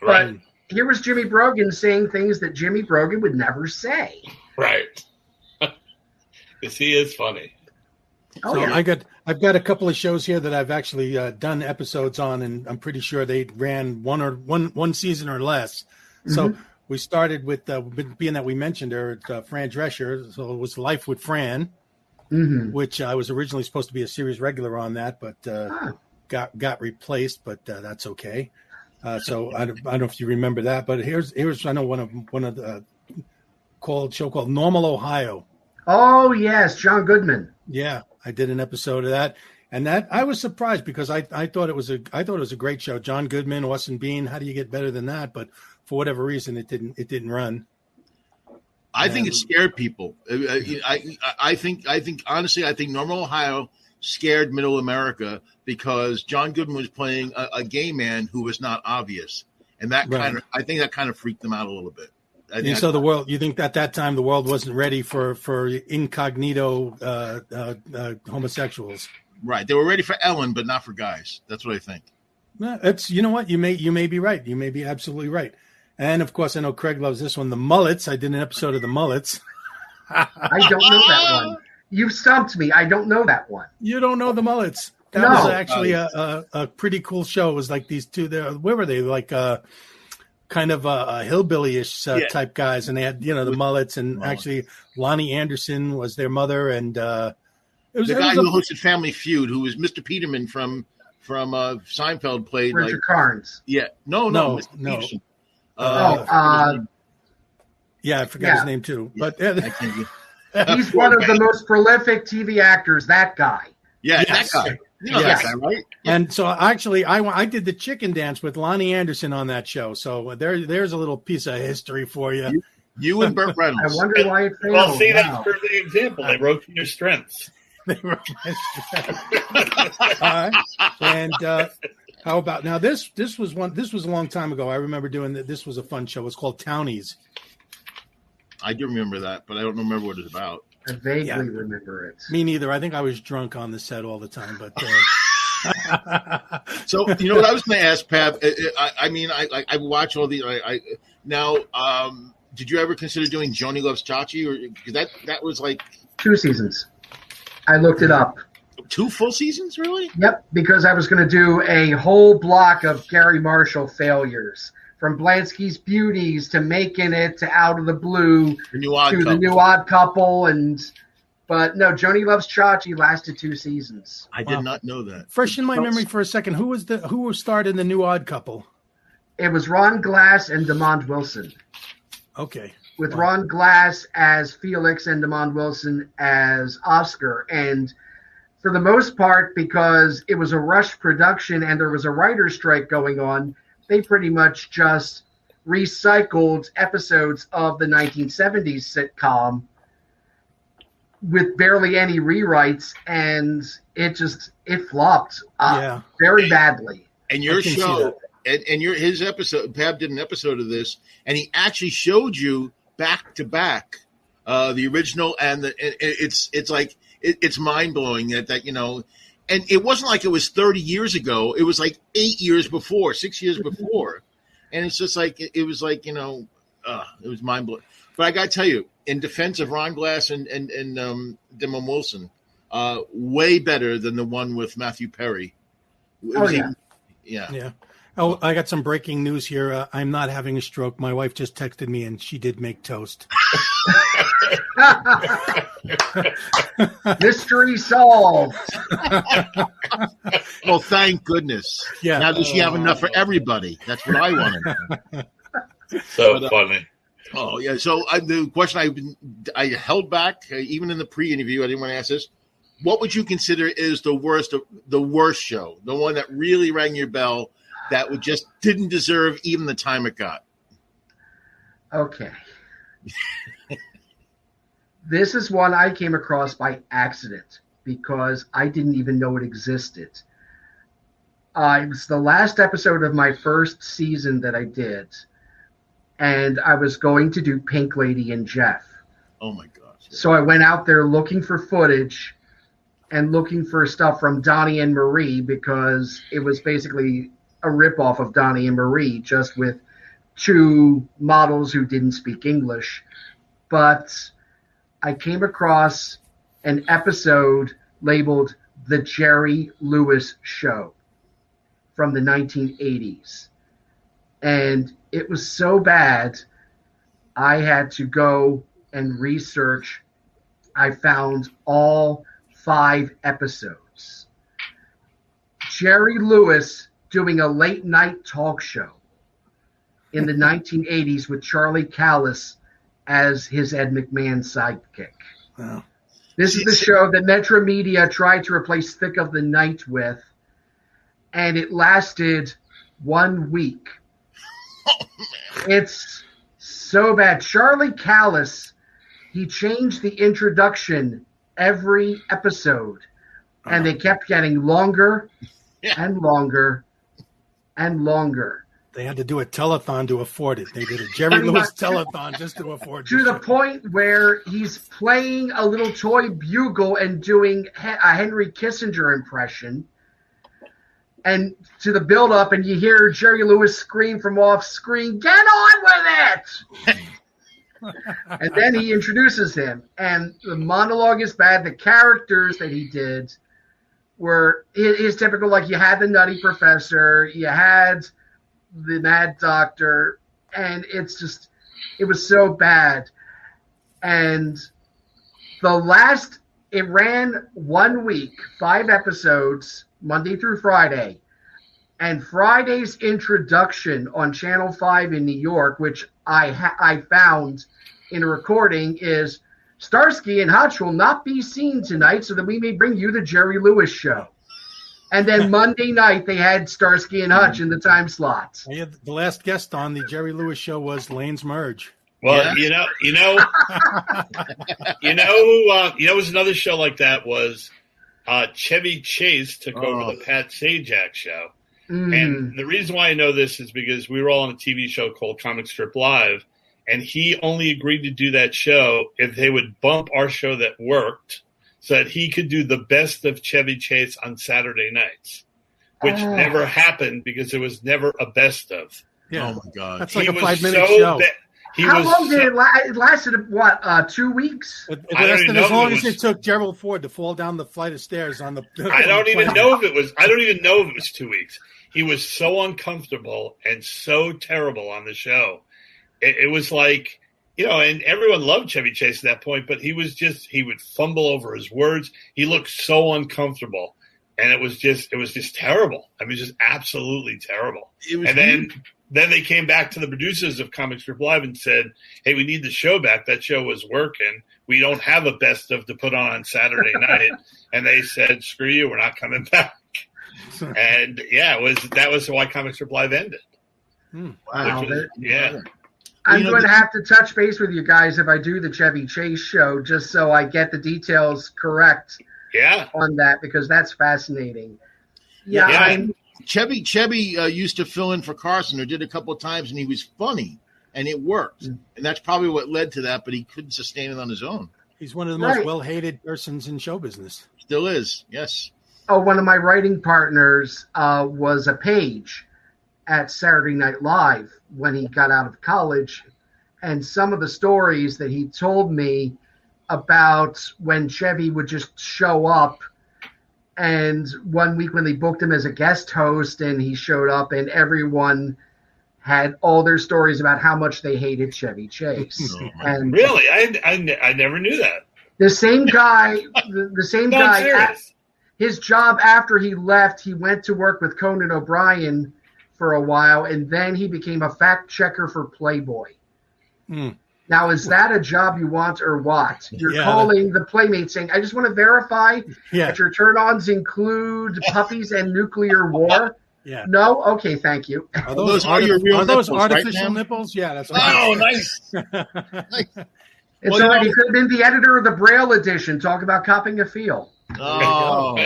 Right. But here was Jimmy Brogan saying things that Jimmy Brogan would never say. Right. Because he is funny. Oh, So yeah. I've got a couple of shows here that I've actually done episodes on, and I'm pretty sure they ran one season or less. So we started with being that we mentioned her, Fran Drescher. So it was Life with Fran, which I was originally supposed to be a series regular on that, but got replaced. But that's okay. So I don't know if you remember that, but here's I know one of the show called Normal Ohio. Oh, yes, John Goodman. Yeah, I did an episode of that, and that I was surprised because I thought it was a great show. John Goodman, Austin Bean. How do you get better than that? But for whatever reason, it didn't run. I think it scared people. I think honestly, I think Normal Ohio scared Middle America because John Goodman was playing a gay man who was not obvious, and that I think that kind of freaked them out a little bit. So the world, you think at that time the world wasn't ready for incognito homosexuals? Right. They were ready for Ellen, but not for guys. That's what I think. It's what you may be right. You may be absolutely right. And of course, I know Craig loves this one, the Mullets. I did an episode of the Mullets. I don't know that one. You stumped me. I don't know that one. You don't know the Mullets? That was actually a pretty cool show. It was like these two there. Where were they? Like kind of a hillbilly-ish type guys, and they had the mullets, and actually Lonnie Anderson was their mother, and it was the guy who hosted Family Feud, who was Mr. Peterman from Seinfeld, played Richard Karnes. Yeah, no, Mr. Peterson. Yeah, I forgot his name too, but he's one of the most prolific TV actors. That guy. Yeah, that guy. You know that guy, right? And so actually, I did the chicken dance with Lonnie Anderson on that show. So there's a little piece of history for you. You and Burt Reynolds. I wonder why it failed. Well, see, that's a perfect example. They wrote to your strengths. They wrote my strengths. All right. And how about now? This was a long time ago. I remember doing that. This was a fun show. It was called Townies. I do remember that, but I don't remember what it's about. I vaguely remember it. Me neither. I think I was drunk on the set all the time. But so you know what I was going to ask, Pab. I watch all these. Now, did you ever consider doing Joni Loves Chachi, or because that was like 2 seasons? I looked it up. 2 full seasons, really? Yep, because I was going to do a whole block of Gary Marshall failures. From Blansky's Beauties to Making It to Out of the Blue the New Odd to the New Odd Couple, and But no, Joni Loves Chachi lasted 2 seasons. I did not know that. Fresh in my memory for a second, who starred in the new Odd Couple? It was Ron Glass and Demond Wilson. Okay. With Ron Glass as Felix and Demond Wilson as Oscar. And for the most part, because it was a rush production and there was a writer's strike going on, they pretty much just recycled episodes of the 1970s sitcom with barely any rewrites, and it flopped very badly. And your show, and his episode, Pab did an episode of this, and he actually showed you back to back the original, and it's mind blowing that you know, and it wasn't like it was 30 years ago. It was like 8 years before, 6 years before, and it's just like it was like, you know, it was mind blowing. But I got to tell you, in defense of Ron Glass and Demond Wilson, way better than the one with Matthew Perry. Yeah. Oh, I got some breaking news here. I'm not having a stroke. My wife just texted me, and she did make toast. Mystery solved. Well, thank goodness. Yeah. Now does she have enough for everybody? That's what I want to know. So funny. Oh, yeah. So the question I held back, even in the pre-interview, I didn't want to ask this. What would you consider is the worst show, the one that really rang your bell, that didn't deserve even the time it got? Okay. This is one I came across by accident because I didn't even know it existed. It was the last episode of my first season that I did, and I was going to do Pink Lady and Jeff. Oh, my gosh. Yeah. So I went out there looking for footage and looking for stuff from Donnie and Marie, because it was basically a ripoff of Donnie and Marie, just with 2 models who didn't speak English. But I came across an episode labeled The Jerry Lewis Show from the 1980s. And it was so bad, I had to go and research. I found all 5 episodes. Jerry Lewis doing a late night talk show in the 1980s with Charlie Callis as his Ed McMahon sidekick. Wow. This is the show that Metro Media tried to replace Thick of the Night with, and it lasted 1 week. It's so bad. Charlie Callis, he changed the introduction every episode, and they kept getting longer and longer and longer. They had to do a telethon to afford it. They did a Jerry Lewis telethon just to afford it. To the point where he's playing a little toy bugle and doing a Henry Kissinger impression. And to the build-up, and you hear Jerry Lewis scream from off screen, "Get on with it!" And then he introduces him. And the monologue is bad. The characters that he did were his typical, like, you had the Nutty Professor, you had the Mad Doctor, and it was so bad. And it ran 1 week, 5 episodes, Monday through Friday. And Friday's introduction on Channel 5 in New York, which I found in a recording, is Starsky and Hutch will not be seen tonight so that we may bring you the Jerry Lewis Show. And then Monday night they had Starsky and Hutch in the time slot. Yeah, the last guest on the Jerry Lewis Show was Lane's Merge. Well, you know, was another show like that was Chevy Chase took over the Pat Sajak Show. And the reason why I know this is because we were all on a TV show called Comic Strip Live, and he only agreed to do that show if they would bump our show that worked so that he could do the best of Chevy Chase on Saturday nights, which never happened because it was never a best of. Yeah. Oh, my God. That's like a 5-minute show. How long did it last? It lasted, what, 2 weeks? It lasted as long as it took Gerald Ford to fall down the flight of stairs on the I don't even know if it was 2 weeks. He was so uncomfortable and so terrible on the show. It was like and everyone loved Chevy Chase at that point, but he would fumble over his words. He looked so uncomfortable, and it was just terrible. I mean, just absolutely terrible. And then they came back to the producers of Comic Strip Live and said, "Hey, we need the show back. That show was working. We don't have a best of to put on Saturday night." And they said, "Screw you, we're not coming back." And that was why Comic Strip Live ended. Wow. I'm going to have to touch base with you guys if I do the Chevy Chase show, just so I get the details correct. On that, because that's fascinating. Chevy used to fill in for Carson, or did a couple of times, and he was funny, and it worked. And that's probably what led to that, but he couldn't sustain it on his own. He's one of the most well-hated persons in show business. Still is, yes. Oh, one of my writing partners was a page at Saturday Night Live when he got out of college. And some of the stories that he told me about when Chevy would just show up, and one week when they booked him as a guest host and he showed up, and everyone had all their stories about how much they hated Chevy Chase. And really? I never knew that. The same guy, his job after he left, he went to work with Conan O'Brien for a while, and then he became a fact checker for Playboy. Now, is that a job you want or what? You're calling the Playmate saying, "I just want to verify that your turn-ons include puppies and nuclear war." Yeah. No? Okay, thank you. Are those artificial nipples? Yeah, that's right. Oh, nice. It's like he could have been the editor of the Braille edition. Talk about copping a feel. Oh,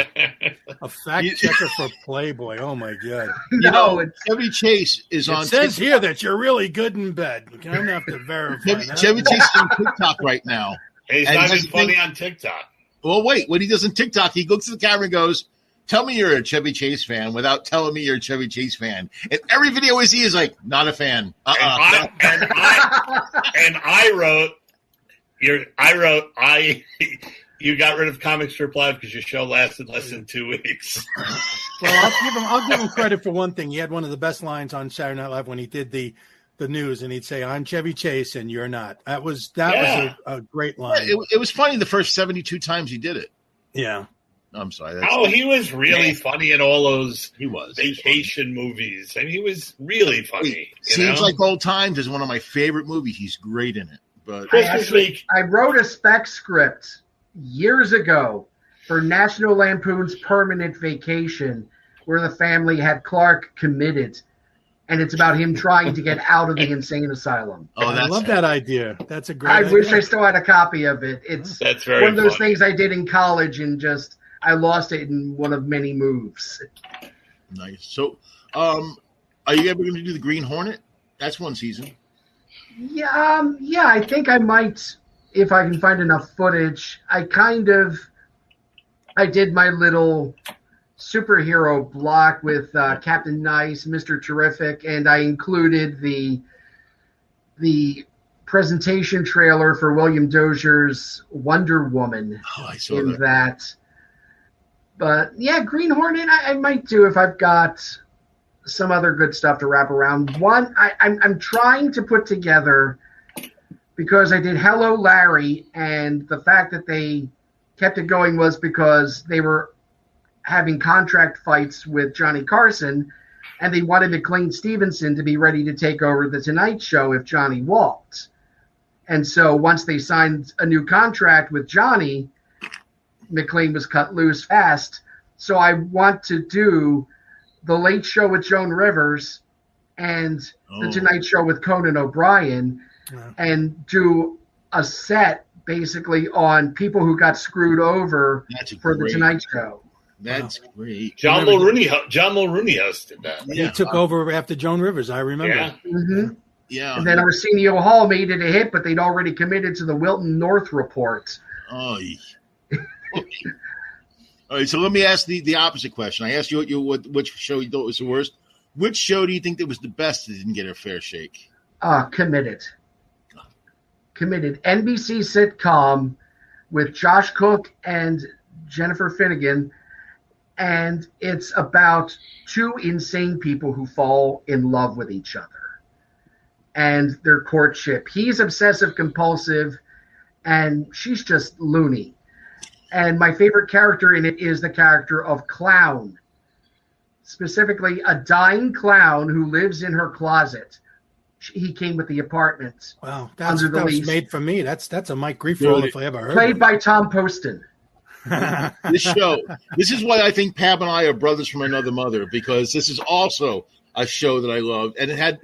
a fact checker for Playboy. Oh my God! Chevy Chase is on. It says here that you're really good in bed. You don't have to verify. Chevy Chase is on TikTok right now. He's not even funny on TikTok. Well, wait. What he does on TikTok, he looks at the camera and goes, "Tell me you're a Chevy Chase fan," without telling me you're a Chevy Chase fan. And every video I see is like, "Not a fan." You got rid of Comic Strip Live because your show lasted less than 2 weeks. Well, I'll give him credit for one thing. He had one of the best lines on Saturday Night Live when he did the news, and he'd say, "I'm Chevy Chase, and you're not." That was a great line. It was funny the first 72 times he did it. Yeah. I'm sorry. He was really funny in all those vacation movies. I mean, he was really funny. Seems Like Old Times is one of my favorite movies. He's great in it. But I wrote a spec script years ago for National Lampoon's Permanent Vacation, where the family had Clark committed, and it's about him trying to get out of the insane asylum. I love that idea. That's a great idea. I wish I still had a copy of it. That's one of those things I did in college, and I lost it in one of many moves. Nice. So, are you ever going to do the Green Hornet? That's one season. Yeah, I think I might, if I can find enough footage. I did my little superhero block with Captain Nice, Mr. Terrific, and I included the presentation trailer for William Dozier's Wonder Woman in that. But yeah, Green Hornet I might do if I've got some other good stuff to wrap around. One, I'm trying to put together, because I did Hello Larry, and the fact that they kept it going was because they were having contract fights with Johnny Carson, and they wanted McLean Stevenson to be ready to take over The Tonight Show if Johnny walked. And so once they signed a new contract with Johnny, McLean was cut loose fast. So I want to do The Late Show with Joan Rivers and The Tonight Show with Conan O'Brien, and do a set basically on people who got screwed over for The Tonight Show. That's great. John Mulrooney hosted that. He took over after Joan Rivers, I remember. Yeah. Mm-hmm. Yeah. And then Arsenio Hall made it a hit, but they'd already committed to the Wilton North report. Oh, all right, so let me ask the opposite question. I asked you which show you thought was the worst. Which show do you think that was the best that didn't get a fair shake? Committed. NBC sitcom with Josh Cook and Jennifer Finnegan, and it's about two insane people who fall in love with each other. and their courtship. He's obsessive compulsive, and she's just loony. And my favorite character in it is the character of Clown, specifically a dying clown who lives in her closet. He came with the apartment. Wow, that was made for me. That's a Mike Grief role if I ever heard. Played by Tom Poston. This is why I think Pab and I are brothers from another mother, because this is also a show that I loved, and it had.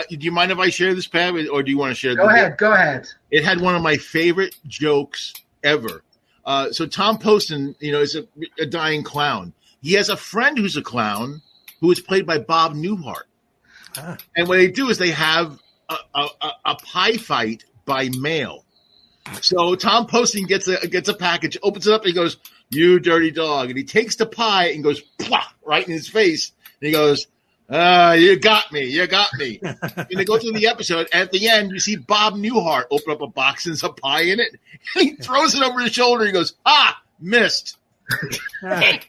Do you mind if I share this, Pab, or do you want to share? Go ahead. It had one of my favorite jokes ever. So Tom Poston, is a dying clown. He has a friend who's a clown who is played by Bob Newhart. Ah. And what they do is they have a pie fight by mail. So Tom Poston gets a package, opens it up, and he goes, "You dirty dog!" And he takes the pie and goes plah, right in his face. And he goes, "You got me. And they go through the episode. And at the end, you see Bob Newhart open up a box and there's a pie in it. And he throws it over his shoulder. And he goes, missed.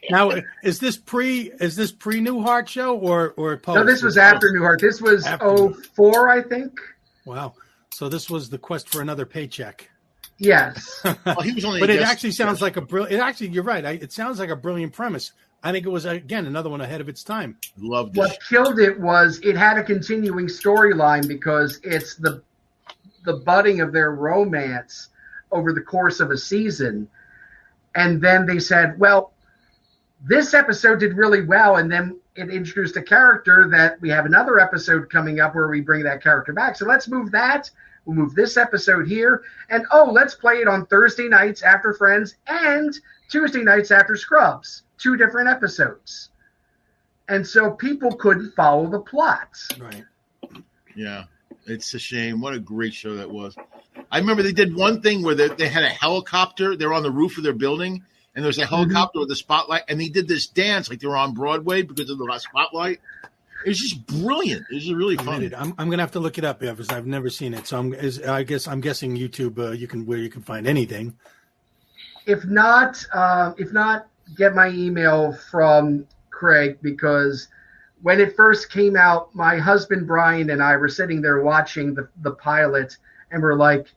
Now, is this pre Newhart show or post? No, this was after Newhart. This was 2004, I think. Wow. So this was the quest for another paycheck. Yes. Well, he was only but it actually sounds like a brilliant. Actually, you're right. It sounds like a brilliant premise. I think it was, again, another one ahead of its time. Loved it. What killed it was it had a continuing storyline because it's the budding of their romance over the course of a season. And then they said, well, this episode did really well. And then it introduced a character that we have another episode coming up where we bring that character back. So let's move that. We'll move this episode here. And, let's play it on Thursday nights after Friends and Tuesday nights after Scrubs. 2 different episodes. And so people couldn't follow the plot. Right. Yeah. It's a shame. What a great show that was. I remember they did one thing where they had a helicopter. They were on the roof of their building, and there was a helicopter with a spotlight, and they did this dance like they were on Broadway because of the spotlight. It was just brilliant. It was really fun. I'm going to have to look it up because I've never seen it. So I'm guessing YouTube where you can find anything. If not, get my email from Craig, because when it first came out, my husband Brian and I were sitting there watching the pilot, and we're like,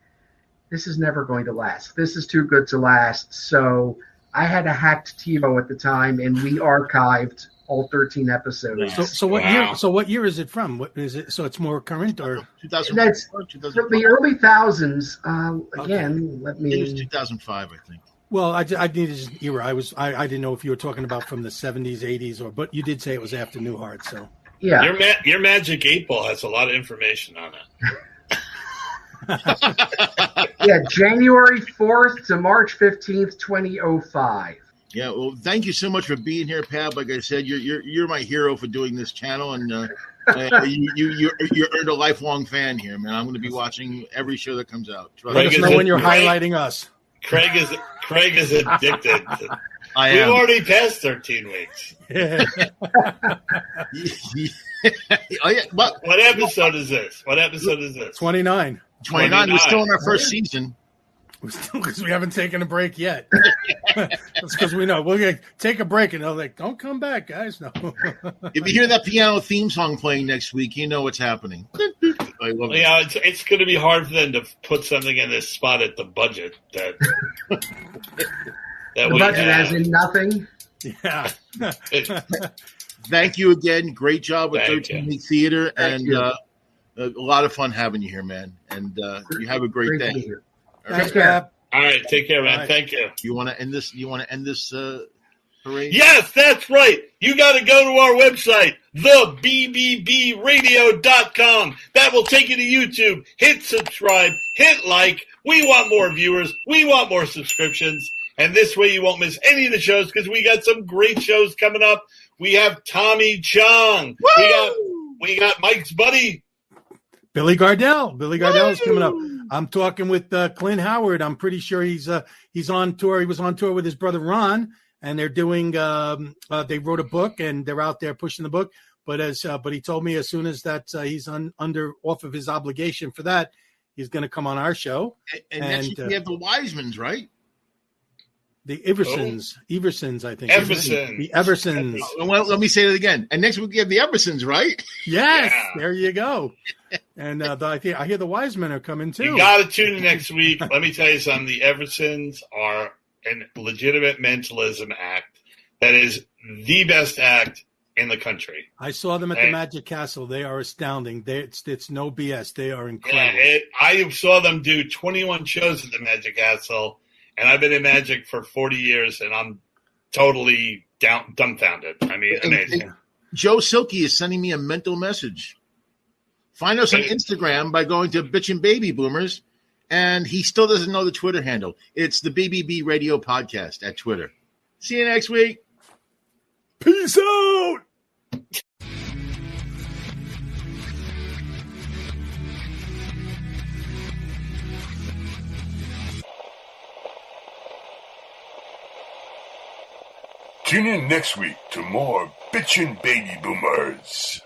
this is never going to last. This is too good to last. So I had a hacked TiVo at the time, and we archived all 13 episodes. So what year? So what year is it from? What is it? So it's more current, or 2000? That's from the early thousands. Again, let me. It was 2005, I think. Well, I needed an era. I didn't know if you were talking about from the 70s, 80s, but you did say it was after Newhart. So yeah, your Magic 8 Ball has a lot of information on it. Yeah, January 4th to March 15th, 2005. Yeah, well, thank you so much for being here, Pab. Like I said, you're my hero for doing this channel, and you earned a lifelong fan here, man. I'm going to be watching every show that comes out. Let us know when you're highlighting us. Craig is addicted. I We've am. already passed 13 weeks. Oh, yeah. What episode is this? 29. 29. We're still in our first season. Because we haven't taken a break yet. That's because we know we're gonna take a break, and they're like, "Don't come back, guys." No. If you hear that piano theme song playing next week, you know what's happening. I love it. Yeah, it's going to be hard for them to put something in this spot at the budget that the budget has in nothing. Yeah. Thank you again. Great job with 13 Week Theater, and you. A lot of fun having you here, man. And you have a great day. Thanks, Pab. All right, take care, man. Right. Thank you. You want to end this? Parade? Yes, that's right. You got to go to our website, thebbbbradio.com. That will take you to YouTube. Hit subscribe, hit like. We want more viewers. We want more subscriptions. And this way you won't miss any of the shows because we got some great shows coming up. We have Tommy Chong. We got Mike's buddy, Billy Gardell. Billy Gardell is coming up. I'm talking with Clint Howard. I'm pretty sure he's on tour. He was on tour with his brother Ron, and they're doing. They wrote a book, and they're out there pushing the book. But he told me as soon as that he's off of his obligation for that, he's going to come on our show. And next week we have the Wisemans, right? The Eversons, I think. Eversons. The Eversons. Well, let me say it again. And next week we have the Eversons, right? Yes, there you go. And I hear the Wisemen are coming too. You got to tune in next week. Let me tell you something. The Eversons are a legitimate mentalism act that is the best act in the country. I saw them at the Magic Castle. They are astounding. It's no BS. They are incredible. Yeah, I saw them do 21 shows at the Magic Castle. And I've been in Magic for 40 years, and I'm totally dumbfounded. I mean, amazing. And Joe Silky is sending me a mental message. Find us on Instagram by going to Bitchin' Baby Boomers, and he still doesn't know the Twitter handle. It's the BBB Radio Podcast at Twitter. See you next week. Peace out. Tune in next week to more Bitchin' Baby Boomers.